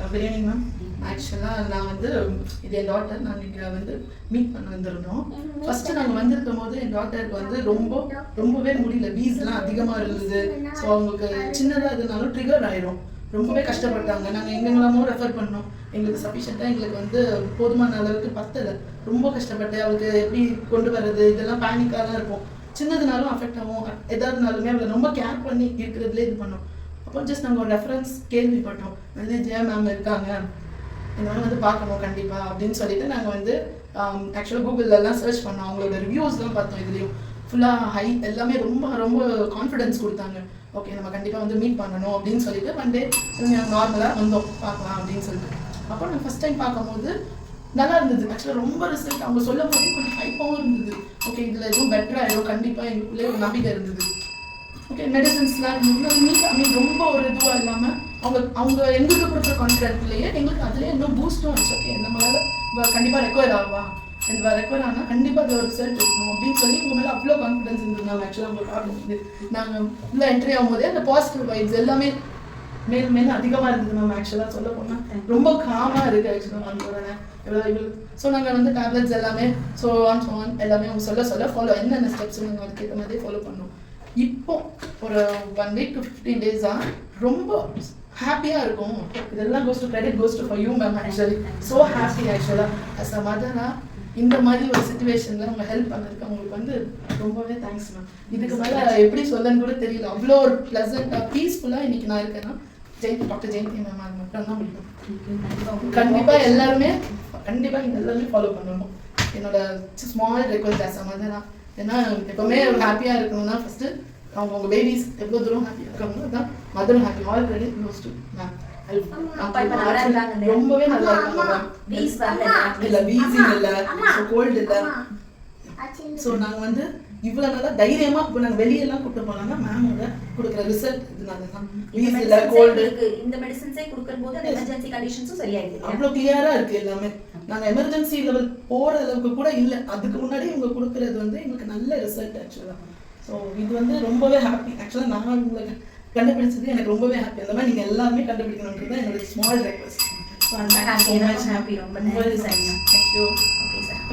Good evening ma'am. ஆக்சுவலாக நான் வந்து இது என் டாட்டர் நாங்கள் இங்கே வந்து மீட் பண்ண வந்திருந்தோம். ஃபஸ்ட்டு நாங்கள் வந்திருக்கும் போது என் டாட்டருக்கு வந்து ரொம்பவே முடியல, வீஸ்லாம் அதிகமாக இருந்தது. ஸோ அவங்களுக்கு சின்னதாக இருந்தாலும் ட்ரிகர் ஆயிரும், ரொம்பவே கஷ்டப்பட்டாங்க. நாங்கள் எங்கெல்லாமோ ரெஃபர் பண்ணோம், எங்களுக்கு சஃபிஷியண்ட்டாக எங்களுக்கு வந்து போதுமான அளவுக்கு பத்தலை. ரொம்ப கஷ்டப்பட்டு அவளுக்கு எப்படி கொண்டு வர்றது இதெல்லாம் பேனிக்காக தான் இருக்கும். சின்னதுனாலும் அஃபெக்ட் ஆகும், எதாவதுனாலுமே அவளை ரொம்ப கேர் பண்ணி இருக்கிறதுலே இது பண்ணோம். அப்போ ஜஸ்ட் நாங்கள் ஒரு ரெஃபரன்ஸ் கேள்விப்பட்டோம், வந்து ஜெயா மேம் இருக்காங்க, இந்த மாதிரி வந்து பார்க்கணும் கண்டிப்பாக அப்படின்னு சொல்லிட்டு நாங்கள் வந்து ஆக்சுவலாக கூகுளெலாம் சர்ச் பண்ணோம். அவங்களோட ரிவ்யூஸ்லாம் பார்த்தோம், இதுலேயும் ஃபுல்லாக ஹை எல்லாமே ரொம்ப ரொம்ப கான்ஃபிடென்ஸ் கொடுத்தாங்க. ஓகே நம்ம கண்டிப்பாக வந்து மீட் பண்ணணும் அப்படின்னு சொல்லிட்டு ஒன் டே நார்மலாக வந்தோம் பார்க்கலாம் அப்படின்னு சொல்லிட்டு. அப்போ நான் ஃபஸ்ட் டைம் பார்க்கும்போது நல்லா இருந்தது. ஆக்சுவலாக ரொம்ப ரிசல்ட் அவங்க சொல்லும் போதே கொஞ்சம் ஹைப்பாகவும் இருந்தது. ஓகே இதில் எதுவும் பெட்டராக ஆயிடும் கண்டிப்பாக எங்களுக்குள்ளே ஒரு நம்பிக்கை இருந்தது. ஓகே மெடிசன்ஸ்லாம் இருந்தது, ரொம்ப ஒரு இதுவாக இல்லாமல் அவங்க எங்களுக்கு கொடுக்குற கான்ஃபிடென்ட்லேயே எங்களுக்கு அதுலேயே இன்னும் பூஸ்ட்டும் ஆச்சு. ஓகே நம்மளால் கண்டிப்பாக ரெக்கவர் ஆகலாம், இந்த ரெக்கவர் ஆனால் கண்டிப்பாக அது ஒரு ரிசல்ட் இருக்கணும் அப்படின்னு சொல்லி உங்கள் மேலே அவ்வளோ கான்ஃபிடன்ஸ் இருந்தது. ஆக்சுவலாக அவங்க பார்க்கும்போது நாங்கள் உள்ள என்ட்ரி ஆகும்போதே அந்த பாசிட்டிவ் வைப்ஸ் எல்லாமே மேலும் அதிகமாக இருந்தது. நம்ம ஆக்சுவலாக சொல்ல போனால் ரொம்ப காமாக இருக்குது ஆக்சுவலாக வந்தோடனே எவ்வளோ. ஸோ நாங்கள் வந்து டேப்லெட்ஸ் எல்லாமே ஸோ ஆன் எல்லாமே அவங்க சொல்ல ஃபாலோ என்னென்ன ஸ்டெப்ஸ் நாங்கள் அதுக்கேற்ற மாதிரி ஃபாலோ பண்ணோம். இப்போ ஒரு 1 week to 15 days ரொம்ப ஹாப்பியாக இருக்கும். இதெல்லாம் credit goes to for you ma'am, actually so happy actually as a mother. இந்த மாதிரி ஒரு சிச்சுவேஷனில் அவங்க ஹெல்ப் பண்ணதுக்கு அவங்களுக்கு வந்து ரொம்பவே தேங்க்ஸ் மேம். இதுக்கு மேலே எப்படி சொல்லன்னு கூட தெரியல, அவ்வளோ ஒரு ப்ளசண்ட்டாக பீஸ்ஃபுல்லாக இன்னைக்கு நான் இருக்கேன்னா டாக்டர் ஜெயந்தி மேம் அது மட்டும் தான் முடியும். கண்டிப்பாக எல்லாருமே கண்டிப்பாக நீங்கள் எல்லாருமே ஃபாலோ பண்ணணும். என்னோட small request as a mother. ஏன்னா எப்போவுமே ஹாப்பியாக இருக்கணும்னா ஃபஸ்ட்டு அவங்க பேபிஸ் எவ்வளோ தூரம் ஹாப்பியாக இருக்காங்களோ அதான் மதரும் happy. All credit goes to ma'am. ரொம்பவே நல்லா இருக்காங்க மேம். இல்லை வீசிங் இல்லை, கோல்டு இல்லை. ஸோ நாங்கள் வந்து இவ்வளோ நல்லா தைரியமாக இப்போ நாங்கள் வெளியெல்லாம் கூப்பிட்டு போனோம்னா மேமோட கொடுக்குற ரிசல்ட் இதனால தான். வீஸ் இல்லை, கோல்டு இந்த மெடிசன்ஸே கொடுக்கும்போது அந்த எமர்ஜென்சி கண்டிஷன்ஸும் சரியாயிடுது. அவ்வளோ கிளியராக இருக்குது எல்லாமே. நாங்கள் எமர்ஜென்சி லெவல் போகிற அளவுக்கு கூட இல்லை, அதுக்கு முன்னாடி இவங்க கொடுக்குறது வந்து எங்களுக்கு நல்ல ரிசல்ட் ஆக்சுவலாக. ஸோ இது வந்து ரொம்பவே ஹாப்பி. ஆக்சுவலாக நான் உங்களுக்கு கண்டுபிடிச்சது எனக்கு ரொம்பவே ஹாப்பி. அந்த மாதிரி நீங்கள் எல்லாருமே கண்டுபிடிக்கணுன்றது தான் என்னோட ஸ்மால் ரெக்வஸ்ட். ஸோ அந்த ஹாப்பி, ரொம்ப நன்றி சார். தேங்க்யூ. Okay sir.